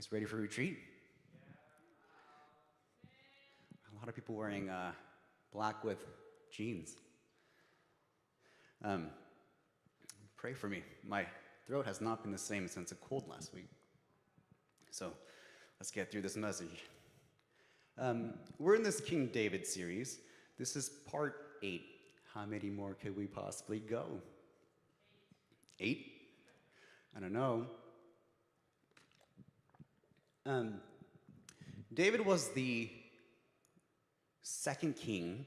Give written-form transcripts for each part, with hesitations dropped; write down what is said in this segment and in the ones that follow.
Guys ready for retreat? A lot of people wearing black with jeans. Um, Pray for me. My throat has not been the same since a cold last week. So let's get through this message. We're in this King David series. This is part 8. How many more could we possibly go? 8? I don't know. David was the second king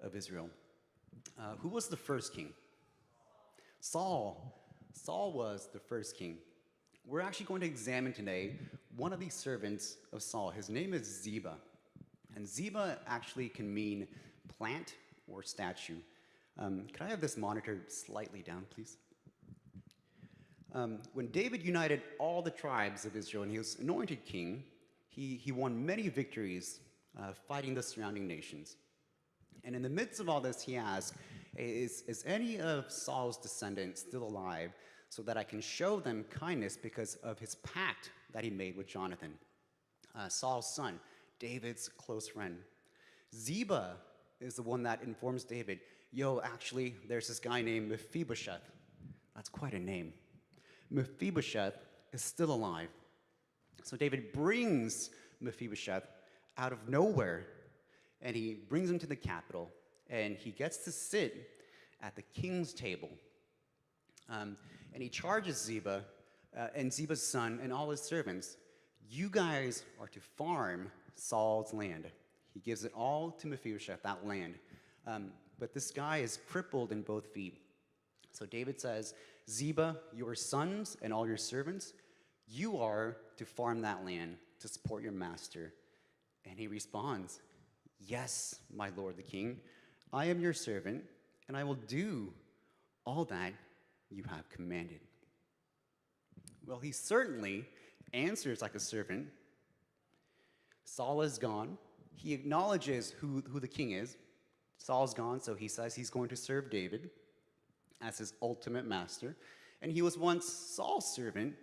of Israel. Who was the first king? Saul. Saul was the first king. We're actually going to examine today one of these servants of Saul. His name is Ziba. And Ziba actually can mean plant or statue. Can I have this monitor slightly down, please? When David united all the tribes of Israel and he was anointed king, he won many victories fighting the surrounding nations. And in the midst of all this, he asked, is any of Saul's descendants still alive so that I can show them kindness because of his pact that he made with Jonathan, Saul's son, David's close friend? Ziba is the one that informs David, actually, there's this guy named Mephibosheth. That's quite a name. Mephibosheth is still alive. So David brings Mephibosheth out of nowhere, and he brings him to the capital, and he gets to sit at the king's table. And he charges Ziba and Ziba's son and all his servants, you guys are to farm Saul's land. He gives it all to Mephibosheth, that land. But this guy is crippled in both feet. So David says, Ziba, your sons and all your servants, you are to farm that land to support your master. And he responds, yes, my lord the king, I am your servant, and I will do all that you have commanded. Well, he certainly answers like a servant. Saul is gone. He acknowledges who the king is. Saul's gone, so he says he's going to serve David as his ultimate master. And he was once Saul's servant,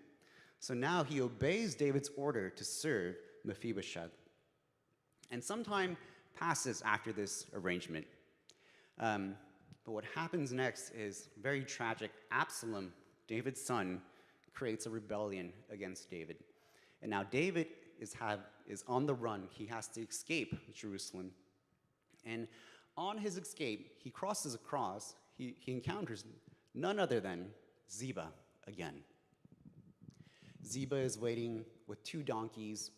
so now he obeys David's order to serve Mephibosheth. And some time passes after this arrangement. But what happens next is very tragic. Absalom, David's son, creates a rebellion against David. And now David is on the run. He has to escape Jerusalem. And on his escape, he crosses across, he encounters none other than Ziba again. Ziba is waiting with 2 donkeys,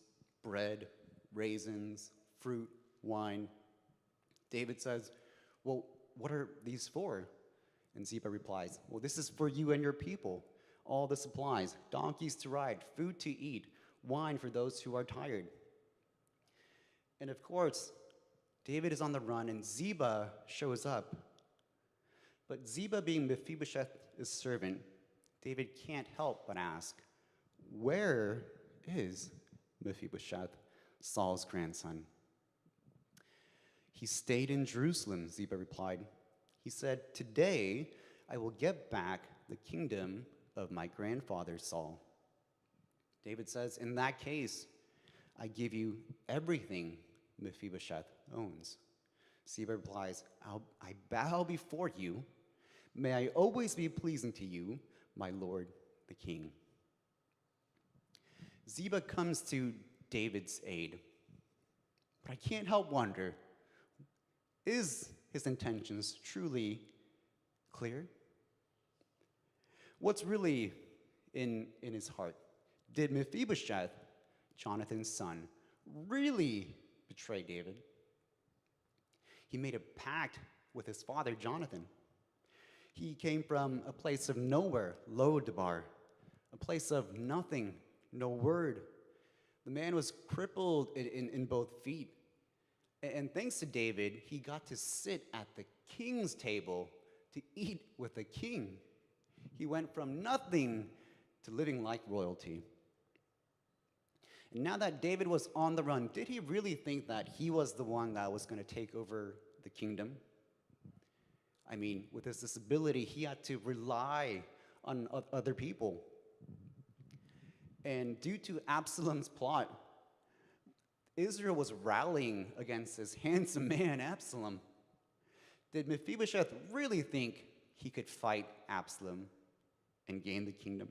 bread, raisins, fruit, wine. David says, well, what are these for? And Ziba replies, well, this is for you and your people. All the supplies, donkeys to ride, food to eat, wine for those who are tired. And of course, David is on the run and Ziba shows up. But Ziba, being Mephibosheth's servant, David can't help but ask, where is Mephibosheth, Saul's grandson? He stayed in Jerusalem, Ziba replied. He said, today I will get back the kingdom of my grandfather Saul. David says, in that case, I give you everything Mephibosheth owns. Ziba replies, I bow before you. May I always be pleasing to you, my lord the king. Ziba comes to David's aid. But I can't help wonder, is his intentions truly clear? What's really in his heart? Did Mephibosheth, Jonathan's son, really betray David? He made a pact with his father, Jonathan. He came from a place of nowhere, Lo-debar, a place of nothing, no word. The man was crippled in both feet. And thanks to David, he got to sit at the king's table to eat with the king. He went from nothing to living like royalty. And now that David was on the run, did he really think that he was the one that was going to take over the kingdom? I mean, with his disability, he had to rely on other people. And due to Absalom's plot, Israel was rallying against this handsome man, Absalom. Did Mephibosheth really think he could fight Absalom and gain the kingdom?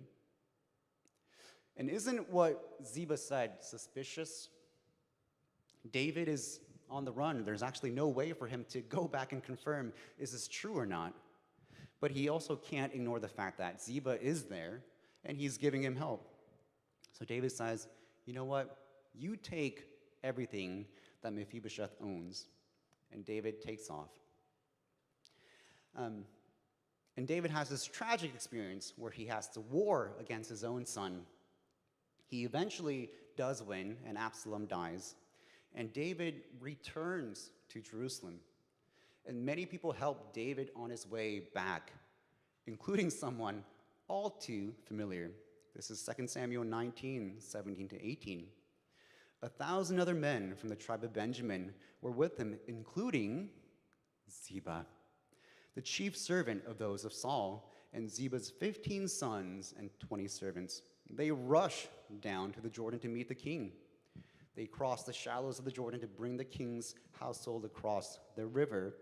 And isn't what Ziba said suspicious? David is on the run. There's actually no way for him to go back and confirm, is this true or not? But he also can't ignore the fact that Ziba is there, and he's giving him help. So David says, you know what? You take everything that Mephibosheth owns. And David takes off. And David has this tragic experience where he has to war against his own son. He eventually does win, and Absalom dies. And David returns to Jerusalem. And many people help David on his way back, including someone all too familiar. This is 2 Samuel 19, 17 to 18. 1,000 other men from the tribe of Benjamin were with him, including Ziba, the chief servant of those of Saul, and Ziba's 15 sons and 20 servants. They rush down to the Jordan to meet the king. They cross the shallows of the Jordan to bring the king's household across the river,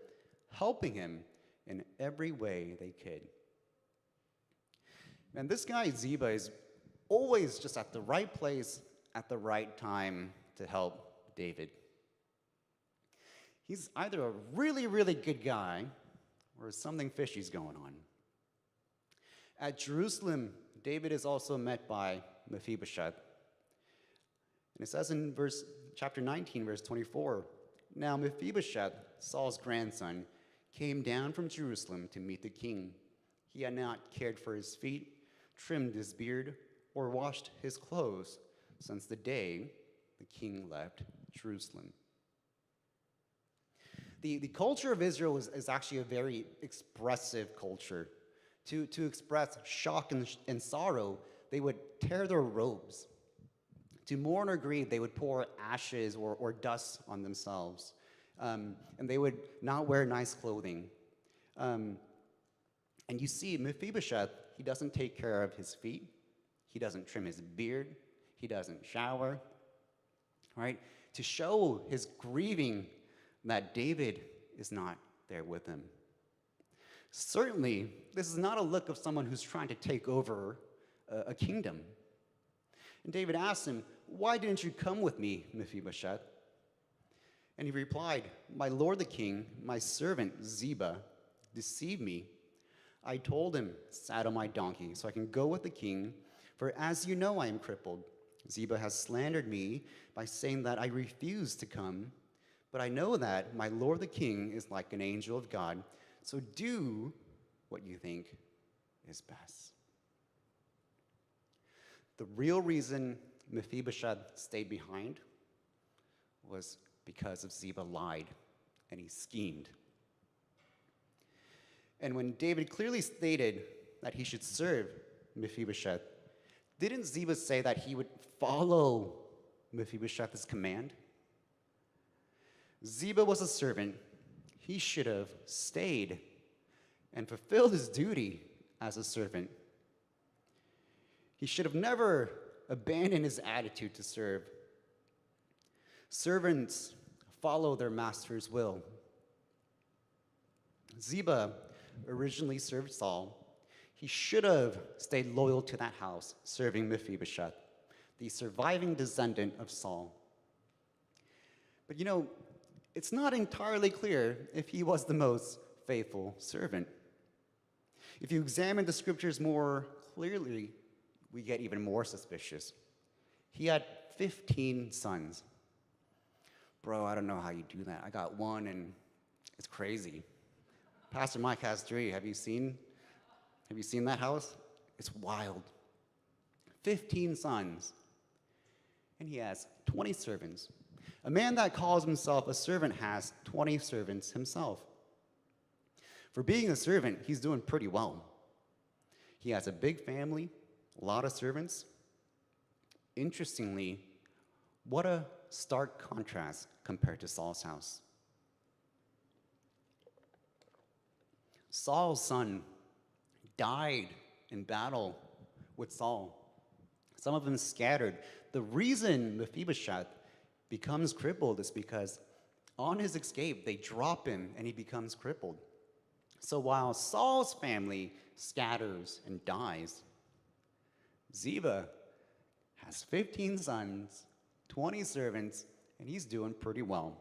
helping him in every way they could. And this guy, Ziba, is always just at the right place at the right time to help David. He's either a really, really good guy or something fishy's going on. At Jerusalem, David is also met by Mephibosheth. And it says in chapter 19, verse 24, now Mephibosheth, Saul's grandson, came down from Jerusalem to meet the king. He had not cared for his feet, trimmed his beard, or washed his clothes since the day the king left Jerusalem. The culture of Israel is actually a very expressive culture. To express shock and sorrow, they would tear their robes. To mourn or grieve, they would pour ashes or dust on themselves. And they would not wear nice clothing. And you see, Mephibosheth, he doesn't take care of his feet. He doesn't trim his beard. He doesn't shower. Right? To show his grieving that David is not there with him. Certainly, this is not a look of someone who's trying to take over a kingdom. And David asked him, why didn't you come with me, Mephibosheth? And he replied, my lord the king, my servant Ziba, deceived me. I told him, saddle my donkey so I can go with the king, for as you know I am crippled. Ziba has slandered me by saying that I refuse to come, but I know that my lord the king is like an angel of God, so do what you think is best. The real reason Mephibosheth stayed behind was because of Ziba lied and he schemed. And when David clearly stated that he should serve Mephibosheth, didn't Ziba say that he would follow Mephibosheth's command? Ziba was a servant. He should have stayed and fulfilled his duty as a servant. He should have never abandoned his attitude to serve. Servants follow their master's will. Ziba originally served Saul. He should have stayed loyal to that house, serving Mephibosheth, the surviving descendant of Saul. But you know, it's not entirely clear if he was the most faithful servant. If you examine the scriptures more clearly, we get even more suspicious. He had 15 sons. Bro, I don't know how you do that. I got one and it's crazy. Pastor Mike has 3. Have you seen that house? It's wild. 15 sons. And he has 20 servants. A man that calls himself a servant has 20 servants himself. For being a servant, he's doing pretty well. He has a big family, a lot of servants. Interestingly, what a stark contrast compared to Saul's house. Saul's son died in battle with Saul. Some of them scattered. The reason Mephibosheth becomes crippled is because on his escape, they drop him and he becomes crippled. So while Saul's family scatters and dies, Ziba has 15 sons, 20 servants, and he's doing pretty well.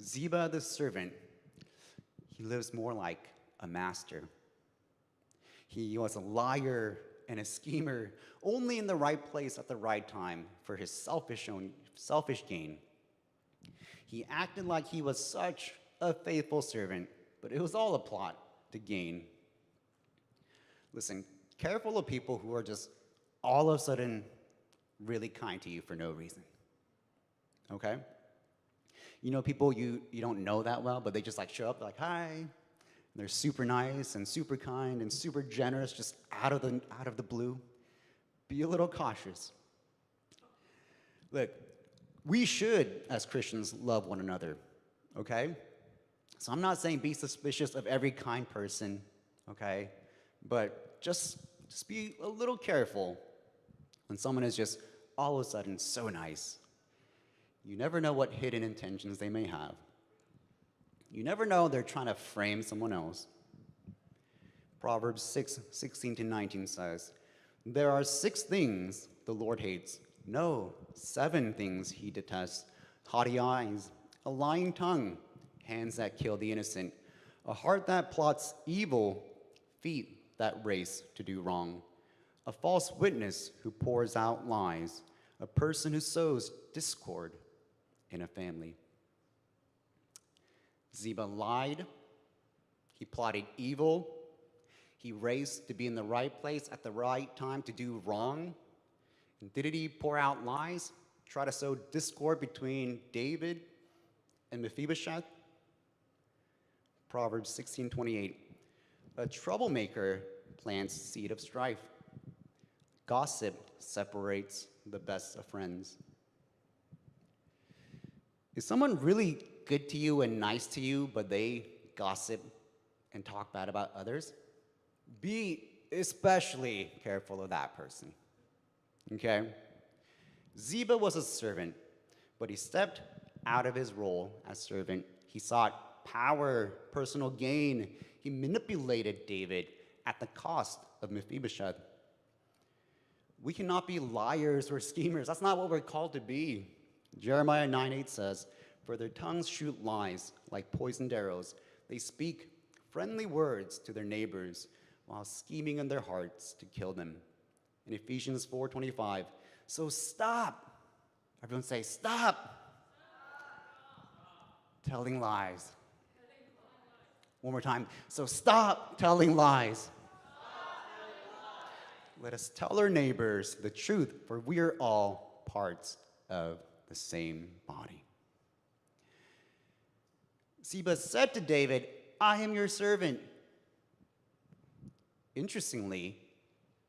Ziba the servant, he lives more like a master. He was a liar and a schemer, only in the right place at the right time for his selfish gain. He acted like he was such a faithful servant, but it was all a plot to gain. Listen, careful of people who are just all of a sudden really kind to you for no reason. Okay? You know people you don't know that well, but they just like show up, like, hi. And they're super nice and super kind and super generous just out of the blue. Be a little cautious. Look, we should, as Christians, love one another, okay? So I'm not saying be suspicious of every kind person, okay? But just be a little careful when someone is just all of a sudden so nice. You never know what hidden intentions they may have. You never know they're trying to frame someone else. Proverbs 6:16-19 says, "There are 6 things the Lord hates. No, 7 things he detests: haughty eyes, a lying tongue, hands that kill the innocent, a heart that plots evil, feet that race to do wrong, a false witness who pours out lies, a person who sows discord in a family." Ziba lied, he plotted evil, he raced to be in the right place at the right time to do wrong. And did he pour out lies, try to sow discord between David and Mephibosheth? Proverbs 16:28, "A troublemaker plants seed of strife. Gossip separates the best of friends." Is someone really good to you and nice to you, but they gossip and talk bad about others? Be especially careful of that person, okay? Ziba was a servant, but he stepped out of his role as servant. He sought power, personal gain. He manipulated David at the cost of Mephibosheth. We cannot be liars or schemers. That's not what we're called to be. Jeremiah 9:8 says, "For their tongues shoot lies like poisoned arrows. They speak friendly words to their neighbors while scheming in their hearts to kill them." In Ephesians 4:25, "So stop." Everyone say, "Stop." Telling lies. One more time. So stop telling lies. Let us tell our neighbors the truth, for we are all parts of the same body. Ziba said to David, "I am your servant." Interestingly,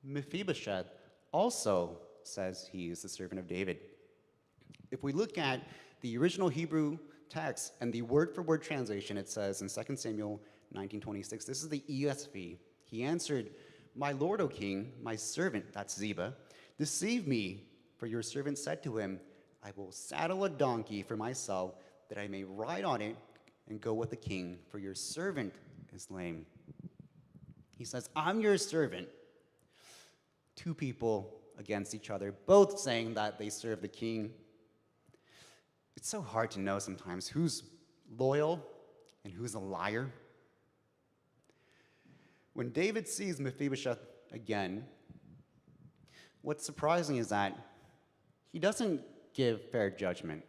Mephibosheth also says he is the servant of David. If we look at the original Hebrew text and the word-for-word translation, it says in 2 Samuel 19:26, this is the ESV. He answered, "My lord, O king, my servant," that's Ziba, "deceived me, for your servant said to him, I will saddle a donkey for myself, that I may ride on it and go with the king, for your servant is lame." He says, "I'm your servant." 2 people against each other, both saying that they serve the king. It's so hard to know sometimes who's loyal and who's a liar. When David sees Mephibosheth again, what's surprising is that he doesn't give fair judgment.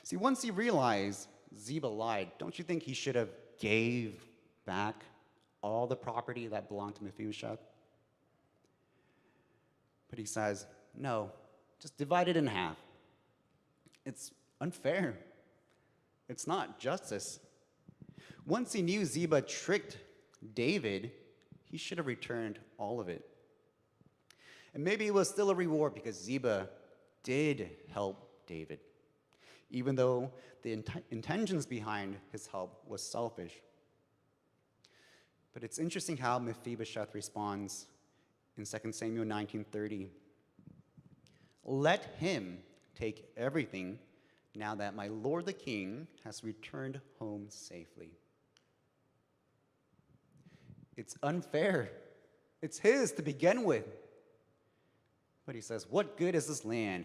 See, once he realized Ziba lied, don't you think he should have gave back all the property that belonged to Mephibosheth? But he says, no, just divide it in half. It's unfair. It's not justice. Once he knew Ziba tricked David, he should have returned all of it. And maybe it was still a reward because Ziba did help David, even though the intentions behind his help was selfish. But it's interesting how Mephibosheth responds in 2 Samuel 19:30. Let him take everything now that my lord the king has returned home safely. It's unfair. It's his to begin with. But he says, what good is this land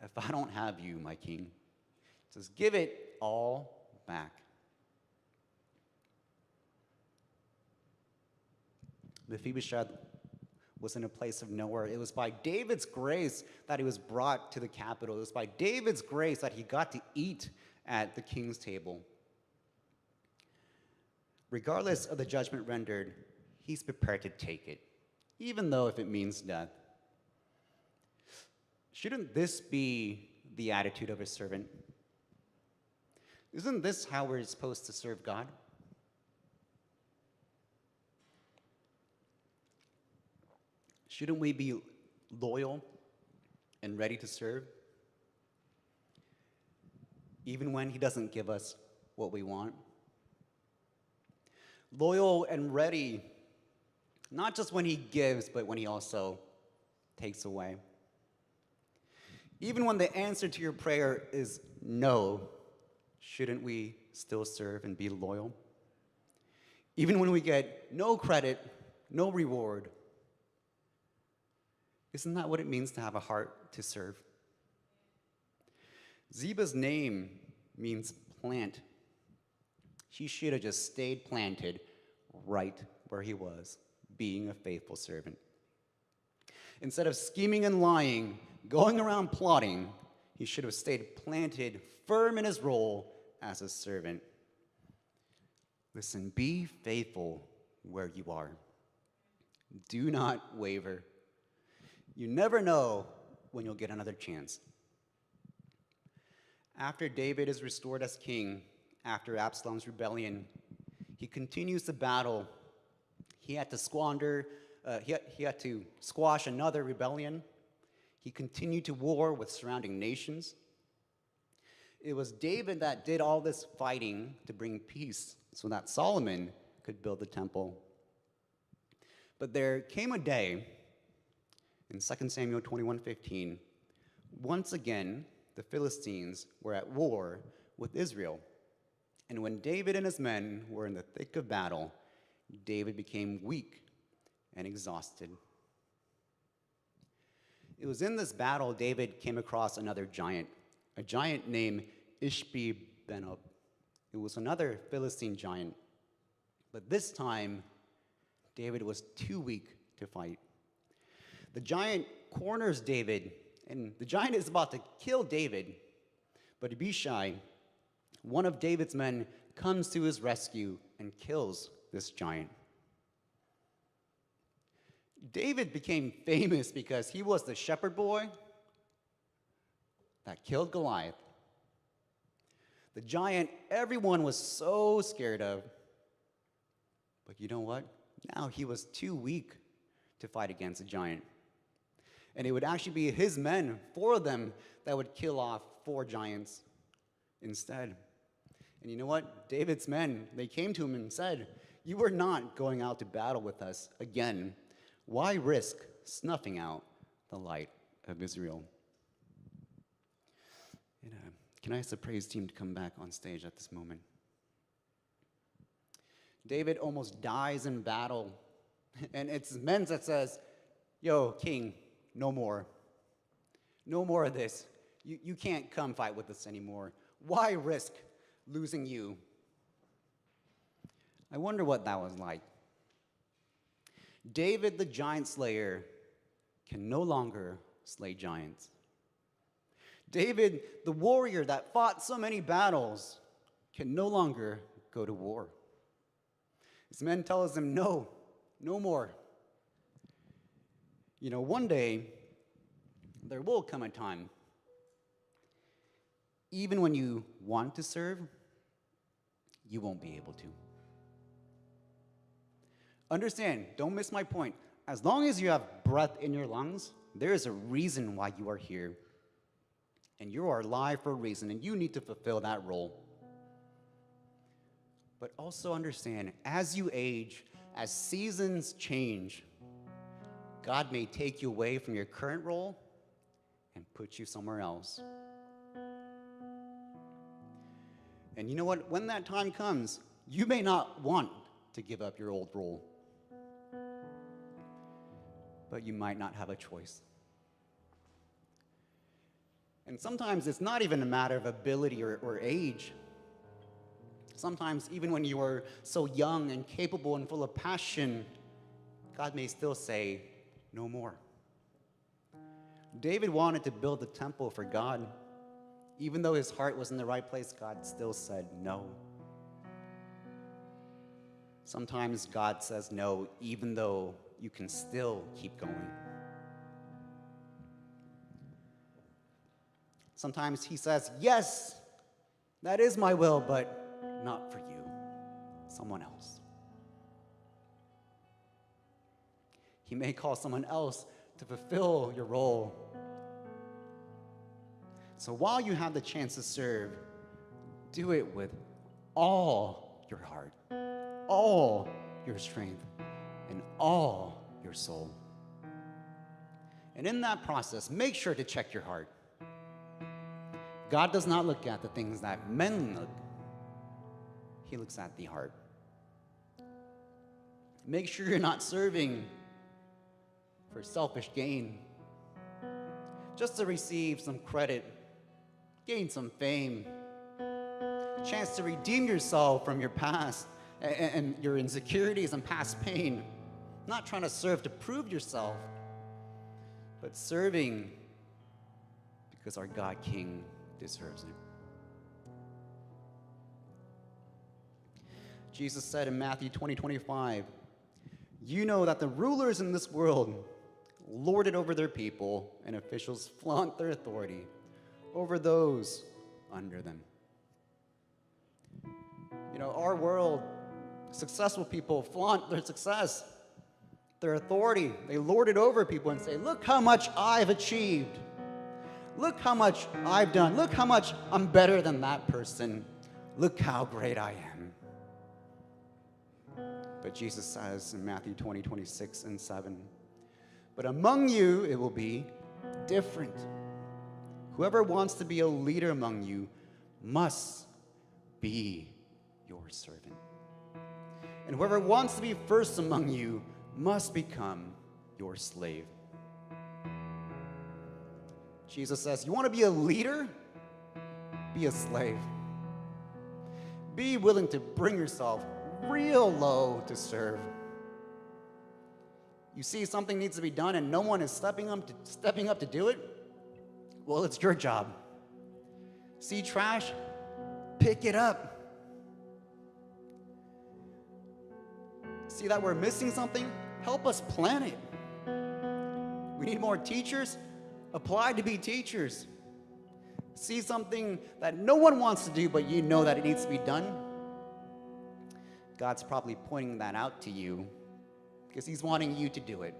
if I don't have you, my king? He says, give it all back. Mephibosheth was in a place of nowhere. It was by David's grace that he was brought to the capital. It was by David's grace that he got to eat at the king's table. Regardless of the judgment rendered, he's prepared to take it, even though if it means death. Shouldn't this be the attitude of a servant? Isn't this how we're supposed to serve God? Shouldn't we be loyal and ready to serve? Even when he doesn't give us what we want? Loyal and ready, not just when he gives, but when he also takes away. Even when the answer to your prayer is no, shouldn't we still serve and be loyal? Even when we get no credit, no reward, isn't that what it means to have a heart to serve? Ziba's name means plant. She should have just stayed planted right where he was, being a faithful servant. Instead of scheming and lying, going around plotting, he should have stayed planted, firm in his role as a servant. Listen, be faithful where you are. Do not waver. You never know when you'll get another chance. After David is restored as king, after Absalom's rebellion, he continues the battle. He had to squash another rebellion. He continued to war with surrounding nations. It was David that did all this fighting to bring peace so that Solomon could build the temple. But there came a day in 2 Samuel 21:15, once again, the Philistines were at war with Israel. And when David and his men were in the thick of battle, David became weak and exhausted. It was in this battle David came across another giant, a giant named Ishbi-benob. It was another Philistine giant. But this time, David was too weak to fight. The giant corners David, and the giant is about to kill David. But Abishai, one of David's men, comes to his rescue and kills this giant. David became famous because he was the shepherd boy that killed Goliath. The giant everyone was so scared of. But you know what? Now he was too weak to fight against a giant. And it would actually be his men, 4 of them, that would kill off 4 giants instead. And you know what? David's men, they came to him and said, "You are not going out to battle with us again. Why risk snuffing out the light of Israel?" Can I ask the praise team to come back on stage at this moment? David almost dies in battle. And it's his men that says, "Yo, king, no more. No more of this. You can't come fight with us anymore. Why risk losing you?" I wonder what that was like. David, the giant slayer, can no longer slay giants. David, the warrior that fought so many battles, can no longer go to war. His men tells him, no more. You know, one day, there will come a time, even when you want to serve, you won't be able to. Understand, don't miss my point. As long as you have breath in your lungs, there is a reason why you are here. And you are alive for a reason, and you need to fulfill that role. But also understand, as you age, as seasons change, God may take you away from your current role and put you somewhere else. And you know what? When that time comes, you may not want to give up your old role, but you might not have a choice. And sometimes it's not even a matter of ability or age. Sometimes, even when you are so young and capable and full of passion, God may still say, no more. David wanted to build a temple for God. Even though his heart was in the right place, God still said no. Sometimes God says no, even though you can still keep going. Sometimes he says, yes, that is my will, but not for you, someone else. He may call someone else to fulfill your role. So while you have the chance to serve, do it with all your heart, all your strength, and all your soul. And in that process, make sure to check your heart. God does not look at the things that men look. He looks at the heart. Make sure you're not serving for selfish gain, just to receive some credit, gain some fame, a chance to redeem yourself from your past and your insecurities and past pain. Not trying to serve to prove yourself, but serving because our God King deserves it. Jesus said in Matthew 20:25, you know that the rulers in this world lord it over their people, and officials flaunt their authority over those under them. You know, our world, successful people flaunt their success, their authority. They lord it over people and say, look how much I've achieved. Look how much I've done. Look how much I'm better than that person. Look how great I am. But Jesus says in Matthew 20:26-7, but among you it will be different. Whoever wants to be a leader among you must be your servant. And whoever wants to be first among you must become your slave. Jesus says, you want to be a leader? Be a slave. Be willing to bring yourself real low to serve. You see something needs to be done and no one is stepping up to do it? Well, it's your job. See trash? Pick it up. See that we're missing something? Help us plan it. We need more teachers? Apply to be teachers. See something that no one wants to do, but you know that it needs to be done? God's probably pointing that out to you because he's wanting you to do it.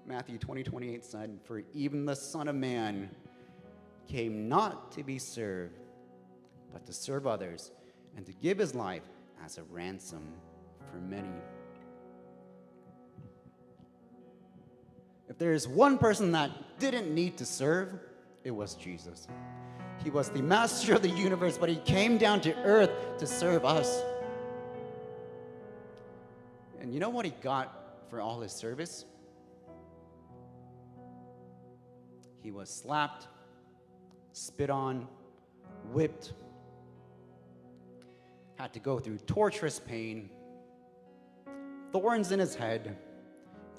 Matthew 20:28 said, for even the Son of Man came not to be served, but to serve others and to give his life as a ransom for many. If there is one person that didn't need to serve, it was Jesus. He was the master of the universe, but he came down to earth to serve us. And you know what he got for all his service? He was slapped, spit on, whipped, had to go through torturous pain, thorns in his head,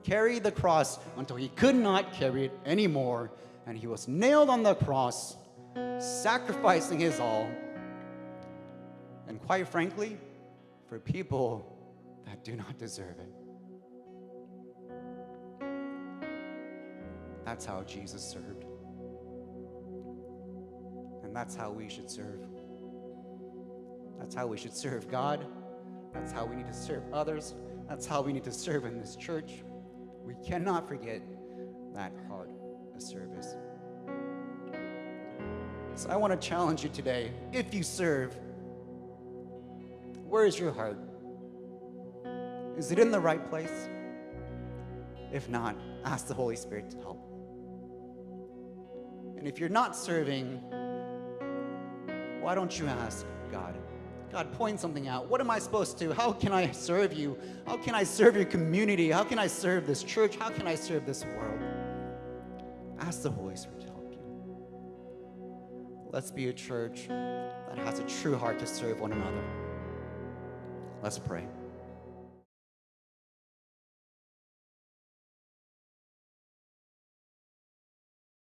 carry the cross until he could not carry it anymore, and he was nailed on the cross, sacrificing his all, and quite frankly, for people that do not deserve it. That's how Jesus served. And that's how we should serve. That's how we should serve God. That's how we need to serve others. That's how we need to serve in this church. We cannot forget that heart of service. So I want to challenge you today. If you serve, where is your heart? Is it in the right place? If not, ask the Holy Spirit to help. And if you're not serving, why don't you ask God? God, point something out. What am I supposed to? How can I serve you? How can I serve your community? How can I serve this church? How can I serve this world? Ask the Holy Spirit to help you. Let's be a church that has a true heart to serve one another. Let's pray.